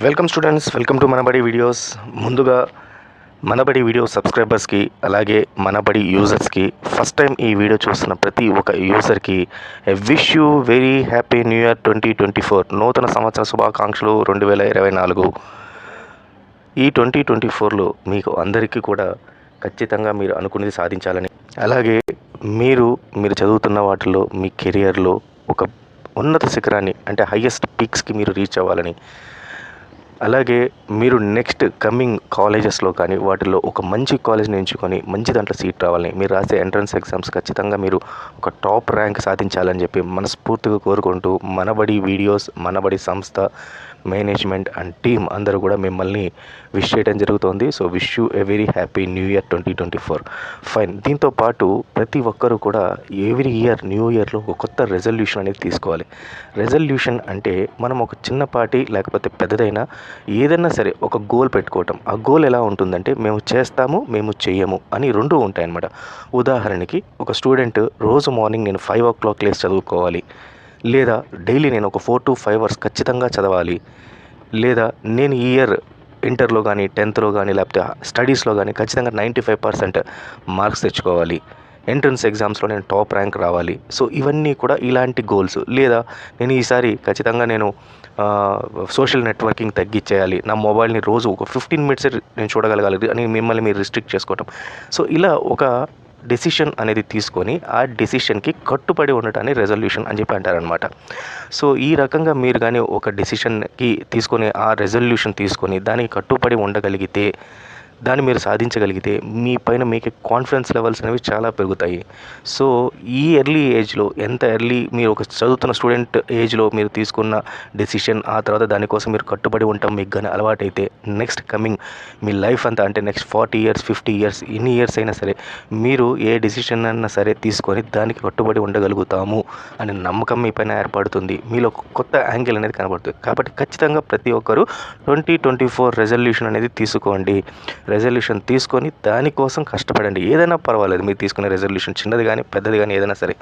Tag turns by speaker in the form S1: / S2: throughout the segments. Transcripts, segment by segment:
S1: Welcome students, welcome to Manabadi videos. ముందుగా Manabadi video సబ్స్క్రైబర్స్కి అలాగే మనబడి యూజర్స్కి ఫస్ట్ టైం ఈ వీడియో చూస్తున్న ప్రతి ఒక్క యూజర్కి wish you very happy new year 2024. నూతన సంవత్సర శుభాకాంక్షలు 2024. ఈ 2024లో మీకు అందరికీ కూడా ఖచ్చితంగా మీరు అనుకున్నది సాధించాలని, అలాగే మీరు చదువుతున్న వాటిలో మీ కెరియర్లో ఒక ఉన్నత శిఖరాన్ని అంటే హయ్యెస్ట్ పీక్స్కి మీరు రీచ్ అవ్వాలని, అలాగే మీరు నెక్స్ట్ కమింగ్ కాలేజెస్లో కానీ వాటిల్లో ఒక మంచి కాలేజ్ని ఎంచుకొని మంచి దాంట్లో సీట్ రావాలని, మీరు రాసే ఎంట్రన్స్ ఎగ్జామ్స్ ఖచ్చితంగా మీరు ఒక టాప్ ర్యాంక్ సాధించాలని చెప్పి మనస్ఫూర్తిగా కోరుకుంటూ మనబడి వీడియోస్, మనబడి సంస్థ మేనేజ్మెంట్ అండ్ టీమ్ అందరూ కూడా మిమ్మల్ని విష్ చేయడం జరుగుతుంది. So wish you a very happy new year 2024. Fine. దీంతో పాటు ప్రతి ఒక్కరూ కూడా ఎవ్రీ ఇయర్ న్యూ ఇయర్లో ఒక కొత్త రెజల్యూషన్ అనేది తీసుకోవాలి. రెజల్యూషన్ అంటే మనం ఒక చిన్నపాటి లేకపోతే పెద్దదైనా ఏదైనా సరే ఒక గోల్ పెట్టుకోవటం. ఆ గోల్ ఎలా ఉంటుందంటే మేము చేస్తాము, మేము చెయ్యము అని రెండు ఉంటాయన్నమాట. ఉదాహరణకి ఒక స్టూడెంట్ రోజు మార్నింగ్ నేను 5 o'clock లేసి చదువుకోవాలి, లేదా డైలీ నేను ఒక 4 to 5 hours ఖచ్చితంగా చదవాలి, లేదా నేను ఈ ఇయర్ ఇంటర్లో కానీ 10thలో కానీ లేకపోతే స్టడీస్లో కానీ ఖచ్చితంగా 95% మార్క్స్ తెచ్చుకోవాలి, ఎంట్రన్స్ ఎగ్జామ్స్లో నేను టాప్ ర్యాంక్ రావాలి. సో ఇవన్నీ కూడా ఇలాంటి గోల్స్. లేదా నేను ఈసారి ఖచ్చితంగా నేను సోషల్ నెట్వర్కింగ్ తగ్గించేయాలి, నా మొబైల్ని రోజు ఒక 15 minutes నేను చూడగలగాలి అని మిమ్మల్ని మీరు రిస్ట్రిక్ట్ చేసుకోవటం. సో ఇలా ఒక డెసిషన్ అనేది తీసుకొని ఆ డెసిషన్కి కట్టుబడి ఉండటాన్ని రెజల్యూషన్ అని చెప్పి అంటారనమాట. సో ఈ రకంగా మీరు కానీ ఒక డెసిషన్కి తీసుకొని ఆ రెజల్యూషన్ తీసుకొని దానికి కట్టుబడి ఉండగలిగితే, దాన్ని మీరు సాధించగలిగితే మీ పైన మీకు కాన్ఫిడెన్స్ లెవెల్స్ అనేవి చాలా పెరుగుతాయి. సో ఈ ఎర్లీ ఏజ్లో, ఎంత ఎర్లీ మీరు ఒక చదువుతున్న స్టూడెంట్ ఏజ్లో మీరు తీసుకున్న డెసిషన్, ఆ తర్వాత దానికోసం మీరు కట్టుబడి ఉంటాం మీకు కానీ అలవాటైతే, నెక్స్ట్ కమింగ్ మీ లైఫ్ అంతా అంటే నెక్స్ట్ 40 years 50 years ఎన్ని ఇయర్స్ అయినా సరే మీరు ఏ డెసిషన్ అయినా సరే తీసుకొని దానికి కట్టుబడి ఉండగలుగుతాము అనే నమ్మకం మీ పైన ఏర్పడుతుంది. మీలో కొత్త యాంగిల్ అనేది కనబడుతుంది. కాబట్టి ఖచ్చితంగా ప్రతి ఒక్కరూ 2024 రెజల్యూషన్ అనేది తీసుకోండి. రెజల్యూషన్ తీసుకొని దానికోసం కష్టపడండి. ఏదైనా పర్వాలేదు, మీరు తీసుకునే రెజల్యూషన్ చిన్నది కానీ పెద్దది కానీ ఏదైనా సరే.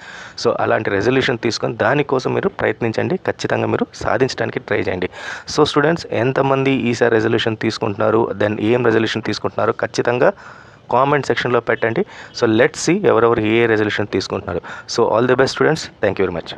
S1: సో అలాంటి రెజల్యూషన్ తీసుకొని దానికోసం మీరు ప్రయత్నించండి. ఖచ్చితంగా మీరు సాధించడానికి ట్రై చేయండి. సో స్టూడెంట్స్, ఎంతమంది ఈసారి రెజల్యూషన్ తీసుకుంటున్నారు, దెన్ ఏం రెజల్యూషన్ తీసుకుంటున్నారు ఖచ్చితంగా కామెంట్ సెక్షన్లో పెట్టండి. సో లెట్స్ సీ ఎవరెవరు ఏ రెజల్యూషన్ తీసుకుంటున్నారు. So all the best students. Thank you very much.